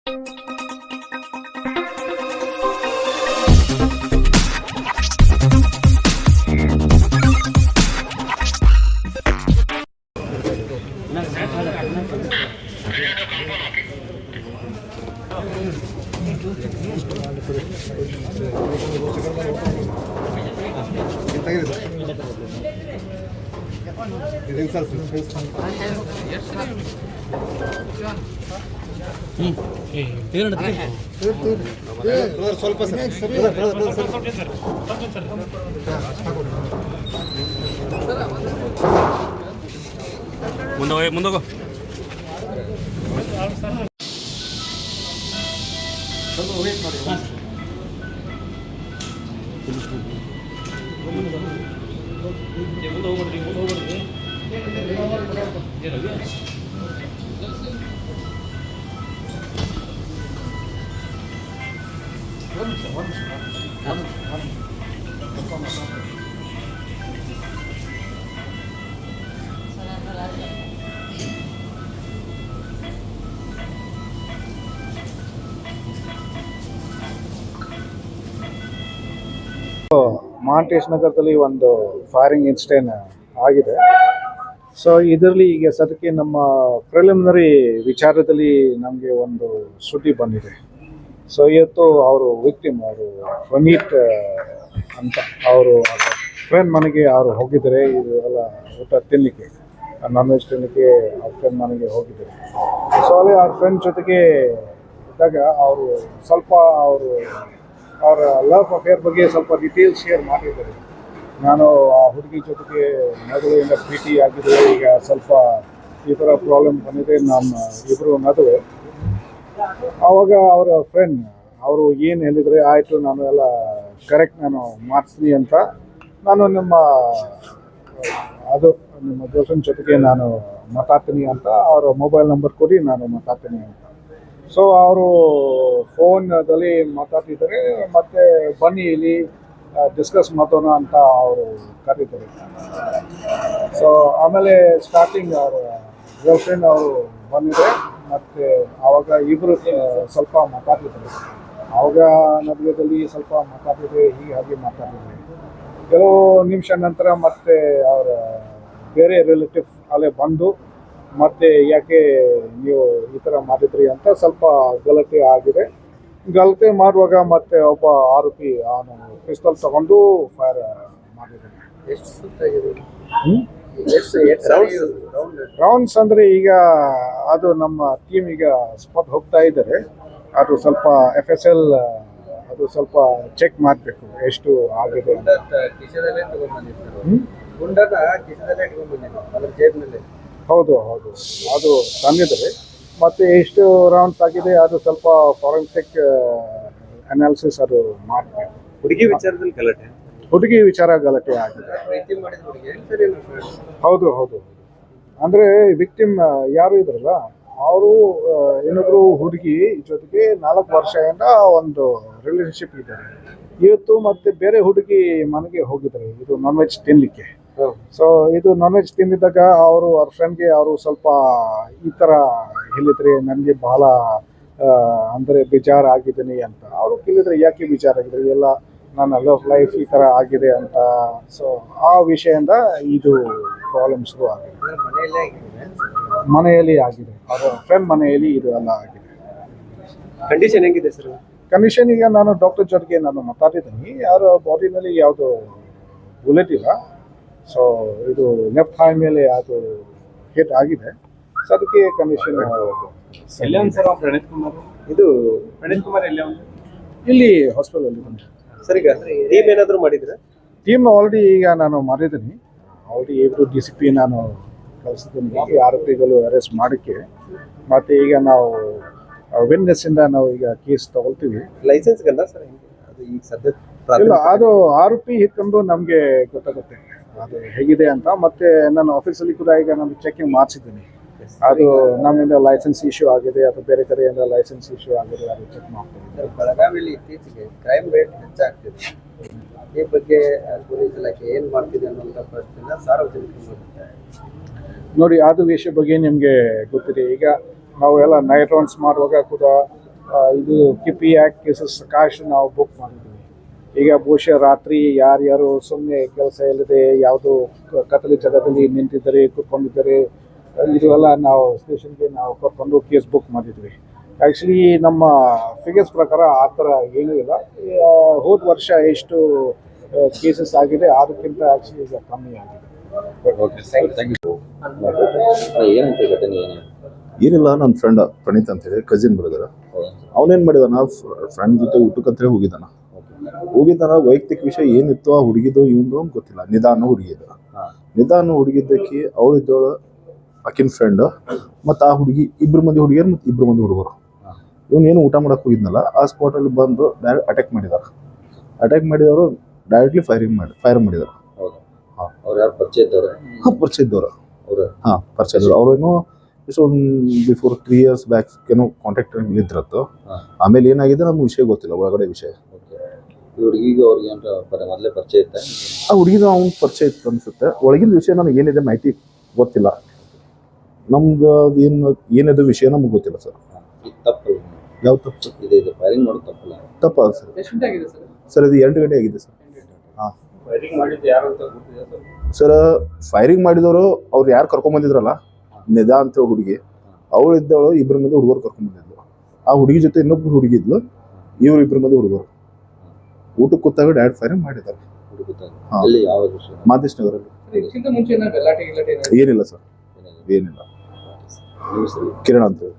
ಸ್ವಲ್ಪ ಮುಂದೋಗೋ ಮಹಾಂತೇಶ್ ನಗರದಲ್ಲಿ ಒಂದು ಫೈರಿಂಗ್ ಇನ್ಸಿಡೆಂಟ್ ಆಗಿದೆ. ಸೊ ಇದರಲ್ಲಿ ಈಗ ಸದ್ಯಕ್ಕೆ ನಮ್ಮ ಪ್ರಿಲಿಮಿನರಿ ವಿಚಾರದಲ್ಲಿ ನಮಗೆ ಒಂದು ಸುದ್ದಿ ಬಂದಿದೆ. ಸೊ ಇವತ್ತು ಅವರು ವಿಕ್ಟಿಮ್ ಅವರು ವನೀತ್ ಅಂತ ಅವರು ಫ್ರೆಂಡ್ ಮನೆಗೆ ಅವರು ಹೋಗಿದ್ದಾರೆ. ಇದು ಎಲ್ಲ ಊಟ ತಿನ್ನಲಿಕ್ಕೆ, ನಾನ್ ವೆಜ್ ತಿನ್ನಲಿಕ್ಕೆ ಅವ್ರ ಫ್ರೆಂಡ್ ಮನೆಗೆ ಹೋಗಿದ್ದಾರೆ. ಸೊ ಅಲ್ಲಿ ಅವ್ರ ಫ್ರೆಂಡ್ ಜೊತೆಗೆ ಇದ್ದಾಗ ಅವರು ಸ್ವಲ್ಪ ಅವರ ಲವ್ ಅಫೇರ್ ಬಗ್ಗೆ ಸ್ವಲ್ಪ ಡೀಟೇಲ್ಸ್ ಶೇರ್ ಮಾಡಿದ್ದಾರೆ. ನಾನು ಆ ಹುಡುಗಿ ಜೊತೆಗೆ ಮದುವೆಯಿಂದ ಭೇಟಿ ಆಗಿದೆ, ಈಗ ಸ್ವಲ್ಪ ಈ ಥರ ಪ್ರಾಬ್ಲಮ್ ಬಂದಿದೆ ನಮ್ಮ ಇಬ್ಬರು ನಡುವೆ. ಆವಾಗ ಅವರ ಫ್ರೆಂಡ್ ಅವರು ಏನು ಹೇಳಿದರೆ, ಆಯಿತು ನಾನು ಎಲ್ಲ ಕರೆಕ್ಟ್ ನಾನು ಮಾಡಿಸ್ತೀನಿ ಅಂತ, ನಾನು ನಿಮ್ಮ ಗರ್ಲ್ಫ್ರೆಂಡ್ ಜೊತೆಗೆ ನಾನು ಮಾತಾಡ್ತೀನಿ ಅಂತ ಅವರ ಮೊಬೈಲ್ ನಂಬರ್ ಕೊಡಿ, ನಾನು ಮಾತಾಡ್ತೀನಿ ಅಂತ. ಸೊ ಅವರು ಫೋನ್ದಲ್ಲಿ ಮಾತಾಡ್ತಿದ್ದಾರೆ. ಮತ್ತು ಬನ್ನಿ ಇಲ್ಲಿ ಡಿಸ್ಕಸ್ ಮಾಡೋಣ ಅಂತ ಅವರು ಕರೀತಾರೆ. ಸೊ ಆಮೇಲೆ ಸ್ಟಾರ್ಟಿಂಗ್ ಅವರು ಗರ್ಲ್ಫ್ರೆಂಡ್ ಅವರು ಬಂದಿದೆ. ಮತ್ತು ಆವಾಗ ಇಬ್ಬರು ಸ್ವಲ್ಪ ಮಾತಾಡ್ತಿದ್ದಾರೆ. ಆವಾಗ ನಡುವೆದಲ್ಲಿ ಸ್ವಲ್ಪ ಮಾತಾಡ್ತಿದ್ದೆ, ಹಾಗೆ ಮಾತಾಡ್ತಿದ್ದೆ. ಕೆಲವು ನಿಮಿಷ ನಂತರ ಮತ್ತೆ ಅವರ ಬೇರೆ ರಿಲೇಟಿವ್ ಅಲ್ಲೇ ಬಂದು ಮತ್ತೆ ಯಾಕೆ ನೀವು ಈ ಥರ ಮಾಡಿದ್ರಿ ಅಂತ ಸ್ವಲ್ಪ ಗಲಾಟೆ ಆಗಿದೆ. ಗಲಾಟೆ ಮಾಡುವಾಗ ಮತ್ತೆ ಒಬ್ಬ ಆರೋಪಿ ಅವನು ಪಿಸ್ತಲ್ ತಗೊಂಡು ಫೈರ್ ಮಾಡಿದ್ದಾನೆ. ರೌಂಡ್ಸ್ ಅಂದರೆ ಈಗ ಅದು ನಮ್ಮ ಟೀಮ್ ಈಗ ಸ್ಪಾಟ್ ಹೋಗ್ತಾ ಇದ್ದಾರೆ. ಅದು ಸ್ವಲ್ಪ FSL ಅದು ಸ್ವಲ್ಪ ಚೆಕ್ ಮಾಡಬೇಕು ಎಷ್ಟು ಆಗಿದೆ. ಹೌದು ಅದು ತಂದಿದ್ದಾರೆ. ಮತ್ತು ಎಷ್ಟು ರೌಂಡ್ಸ್ ಆಗಿದೆ ಅದು ಸ್ವಲ್ಪ ಫಾರೆನ್ಸಿಕ್ ಅನಾಲಿಸಿಸ್ ಅದು ಮಾಡಬೇಕು. ಹುಡುಗಿ ವಿಚಾರ ಗಲಾಟೆ ಆಗಿದೆ. ಹೌದು ಅಂದರೆ ವಿಕ್ಟಿಮ್ ಯಾರು ಇದ್ರಲ್ಲ ಅವರು ಇನ್ನೊಬ್ರು ಹುಡುಗಿ ಜೊತೆಗೆ 4 ವರ್ಷದಿಂದ ಒಂದು ರಿಲೇಶನ್ಶಿಪ್ ಇದ್ದಾರೆ. ಇವತ್ತು ಮತ್ತೆ ಬೇರೆ ಹುಡುಗಿ ಮನೆಗೆ ಹೋಗಿದ್ದಾರೆ, ಇದು ನಾನ್ ವೆಜ್ ತಿನ್ನಲಿಕ್ಕೆ. ಸೊ ಇದು ನಾನ್ ವೆಜ್ ತಿಂದಿದ್ದಾಗ ಅವರು ಅವ್ರ ಫ್ರೆಂಡ್ಗೆ ಅವರು ಸ್ವಲ್ಪ ಈ ಥರ ಹೇಳಿದ್ರೆ, ನನಗೆ ಬಹಳ ಅಂದರೆ ಬೇಜಾರಾಗಿದ್ದೀನಿ ಅಂತ. ಅವರು ಕೇಳಿದರೆ ಯಾಕೆ ಬೇಜಾರಾಗಿದ್ರೆ, ಎಲ್ಲ ನನ್ನ ಲವ್ ಲೈಫ್ ಈ ಥರ ಆಗಿದೆ ಅಂತ. ಸೊ ಆ ವಿಷಯದಿಂದ ಇದು ಪ್ರಾಬ್ಲಮ್ ಶುರು ಆಗಿದೆ. ಮನೆಯಲ್ಲಿ ಆಗಿದೆ, ಅವರ ಫ್ರೆಂಡ್ ಮನೆಯಲ್ಲಿ ಇದು ಎಲ್ಲ ಆಗಿದೆ. ಕಂಡೀಷನ್ ಹೆಂಗಿದೆ ಸರ್? ಕಂಡೀಷನ್ ಈಗ ನಾನು ಡಾಕ್ಟರ್ ಜೊತೆಗೆ ನಾನು ಮಾತಾಡಿದ್ದೀನಿ. ಯಾರ ಬಾಡಿನಲ್ಲಿ ಯಾವುದು ಬುಲೆಟ್ ಇಲ್ಲ. ಸೊ ಇದು ಲೆಫ್ಟ್ ಹೈ ಮೇಲೆ ಅದು ಹಿಟ್ ಆಗಿದೆ. ಸೊ ಅದಕ್ಕೆ ಕಂಡೀಷನ್ ಇದು ಪ್ರಣೀತ್ ಕುಮಾರ್ ಇಲ್ಲಿ ಹಾಸ್ಪಿಟಲಲ್ಲಿ ಬಂದು ಸರ್. ಈಗ ಟೀಮ್ ಏನಾದರೂ ಮಾಡಿದ್ರೆ? ಟೀಮ್ ಆಲ್ರೆಡಿ ಈಗ ನಾನು ಮಾಡಿದ್ದೀನಿ. ಆಲ್ರೆಡಿ ಇಬ್ಬರು DCP ನಾನು ಕಳಿಸಿದ್ದೀನಿ ಆರೋಪಿಗಳು ಅರೆಸ್ಟ್ ಮಾಡೋಕ್ಕೆ. ಮತ್ತು ಈಗ ನಾವು ವಿಟ್ನೆಸ್ಸಿಂದ ನಾವು ಈಗ ಕೇಸ್ ತಗೊಳ್ತೀವಿ. ಲೈಸೆನ್ಸ್ ಗಲ್ಲ ಸರ್? ಅದು ಈಗ ಸದ್ಯ ಇಲ್ಲ, ಅದು ಆರೋಪಿ ಹಿಡ್ಕೊಂಡು ನಮಗೆ ಗೊತ್ತಾಗುತ್ತೆ ಅದು ಹೇಗಿದೆ ಅಂತ. ಮತ್ತು ನನ್ನ ಆಫೀಸಲ್ಲಿ ಕೂಡ ಈಗ ನಾನು ಚೆಕಿಂಗ್ ಮಾಡಿಸಿದ್ದೀನಿ. ಅದು ನಮ್ಮಿಂದ ಲೈಸೆನ್ಸ್ ಇಶ್ಯೂ ಆಗಿದೆ ಅಥವಾ ಬೇರೆ ಕಡೆಯಿಂದ ಲೈಸೆನ್ಸ್ ಇಶ್ಯೂ ಆಗಿದೆ, ಅದು ಚೆಕ್ ಮಾಡ್ತೀವಿ. ಬೆಳಗಾವಿಯಲ್ಲಿ ಇತ್ತೀಚೆಗೆ ಕ್ರೈಮ್ ರೇಟ್ ಹೆಚ್ಚಾಗ್ತಿದೆ. ಈ ಬಗ್ಗೆ ಪೊಲೀಸ್ ಇಲಾಖೆ ಏನು ಮಾಡ್ತಿದೆ ಅನ್ನುವಂಥ ಪ್ರಶ್ನೆನ ಸಾರ್ವಜನಿಕರು ನೋಡಿ, ಅದು ವಿಷಯ ಬಗ್ಗೆ ನಿಮಗೆ ಗೊತ್ತಿದೆ. ಈಗ ನಾವು ಎಲ್ಲ ನೈಟ್ ರೌಂಡ್ಸ್ ಮಾಡುವಾಗ ಕೂಡ ಇದು ಕಿಪಿ ಆ್ಯಕ್ಟ್ ಕೇಸಸ್ ಸಾಕಷ್ಟು ನಾವು ಬುಕ್ ಮಾಡಿದ್ವಿ. ಈಗ ಬಹುಶಃ ರಾತ್ರಿ ಯಾರ್ಯಾರು ಸುಮ್ಮನೆ ಕೆಲಸ ಇಲ್ಲದೆ ಯಾವುದೋ ಕತ್ತಲೆ ಜಾಗದಲ್ಲಿ ನಿಂತಿದ್ದಾರೆ, ಕೂತ್ಕೊಂಡಿದ್ದಾರೆ, ಇದೆಲ್ಲ ನಾವು ಸ್ಟೇಷನ್ಗೆ ನಾವು ಕರ್ಕೊಂಡು ಕೇಸ್ ಬುಕ್ ಮಾಡಿದ್ವಿ. ಆ್ಯಕ್ಚುಲಿ ನಮ್ಮ ಫಿಗರ್ಸ್ ಪ್ರಕಾರ ಆ ಥರ ಏನೂ ಇಲ್ಲ. ಹೋದ ವರ್ಷ ಎಷ್ಟು ಕೇಸಸ್ ಆಗಿದೆ ಅದಕ್ಕಿಂತ ಆ್ಯಕ್ಚುಲಿ ಈಗ ಕಮ್ಮಿ ಆಗಿದೆ. Okay thank you. ಏನಂತ ಘಟನೆ ಏನು? ಏನಿಲ್ಲ, ನನ್ನ ಫ್ರೆಂಡ್ ಪ್ರಣೀತ್ ಅಂತೇಳಿ ಕಸಿನ್ ಬ್ರದರ್. ಅವನೇನು ಮಾಡಿದಾನ, ಫ್ರೆಂಡ್ ಜೊತೆ ಊಟಕ್ಕಂತೇಳಿ ಹೋಗಿದ್ದಾನ. ವೈಯಕ್ತಿಕ ವಿಷಯ ಏನಿತ್ತು ಆ ಹುಡುಗಿದು ಇವಂದು ಅಂತ ಗೊತ್ತಿಲ್ಲ. ನಿಧಾನ ಹುಡುಗಿದ್ದಕ್ಕೆ ಅವಳಿದ್ದವಳು ಆಕಿನ ಫ್ರೆಂಡ್ ಮತ್ತು ಆ ಹುಡುಗಿ ಇಬ್ಬರು ಮಂದಿ ಹುಡುಗಿಯರು ಮತ್ತು ಇಬ್ಬರು ಮಂದಿ ಹುಡುಗರು. ಇವನೇನು ಊಟ ಮಾಡಕ್ಕೆ ಹೋಗಿದ್ನಲ್ಲ ಆ ಸ್ಪಾಟಲ್ಲಿ ಬಂದು ಡೈರೆಕ್ಟ್ ಅಟ್ಯಾಕ್ ಮಾಡಿದವರು ಡೈರೆಕ್ಟ್ಲಿ ಫೈರ್ ಮಾಡಿದಾರೆ. ಅವ್ರು ಯಾರು ಪರಿಚಯ ಇದ್ದವ್ರು? ಪರಿಚಯ ಇದ್ದವರು. ಅವರು ಅವ್ರೇನೋ ಎಷ್ಟು ಒಂದು ಬಿಫೋರ್ 3 years ಬ್ಯಾಕ್ ಏನೋ ಕಾಂಟ್ಯಾಕ್ಟ್ ಇದ್ರತ್ತು. ಆಮೇಲೆ ಏನಾಗಿದೆ ನಮ್ಗೆ ವಿಷಯ ಗೊತ್ತಿಲ್ಲ, ಒಳಗಡೆ ವಿಷಯ. ಹುಡುಗಿಗೂ ಅವ್ರಿಗೆ ಏನಾರ ಮೊದಲೇ ಪರಿಚಯ ಇತ್ತ? ಆ ಹುಡುಗಿದು ಅವ್ನ ಪರಿಚಯ ಇತ್ತು ಅನ್ಸುತ್ತೆ. ಒಳಗಿನ ವಿಷಯ ನನಗೆ ಏನಿದೆ ಮಾಹಿತಿ ಗೊತ್ತಿಲ್ಲ. ನಮ್ಗೆ ಏನಿದೆ ವಿಷಯ ನಮ್ಗೆ ಗೊತ್ತಿಲ್ಲ ಸರ್. ತಪ್ಪು ಯಾವ ತಪ್ಪು? ಇದು ಫೈರಿಂಗ್ ಮಾಡೋದು ತಪ್ಪಲ್ಲ? ತಪ್ಪಾಗ ಸರ್. ಸರ್ ಇದು 2 ಗಂಟೆ ಆಗಿದೆ ಸರ್. ಸರ್ ಫೈರಿಂಗ್ ಮಾಡಿದವರು ಅವ್ರು ಯಾರು ಕರ್ಕೊಂಬಂದಿದ್ರಲ್ಲ, ನಿಧಾ ಅಂತ ಹುಡುಗಿ, ಅವಳು ಇದ್ದವಳು ಇಬ್ಬರು ಮಂದಿ ಹುಡುಗರು ಕರ್ಕೊಂಡ್ಬಂದಿದ್ಲು. ಆ ಹುಡುಗಿ ಜೊತೆ ಇನ್ನೊಬ್ರು ಹುಡುಗಿ ಇದ್ಲು, ಇವ್ರು ಇಬ್ಬರು ಮಂದಿ ಹುಡುಗರು ಊಟಕ್ಕೆ ಕೂತಾಗ ಡೈರೆಕ್ಟ್ ಫೈರಿಂಗ್ ಮಾಡಿದ್ದಾರೆ. ಮಾದೇಶ್ ನಗರಲ್ಲಿ. ಏನಿಲ್ಲ ಸರ್, ಏನಿಲ್ಲ. ಕಿರಣ್ ಅಂತ ಹೇಳಿ.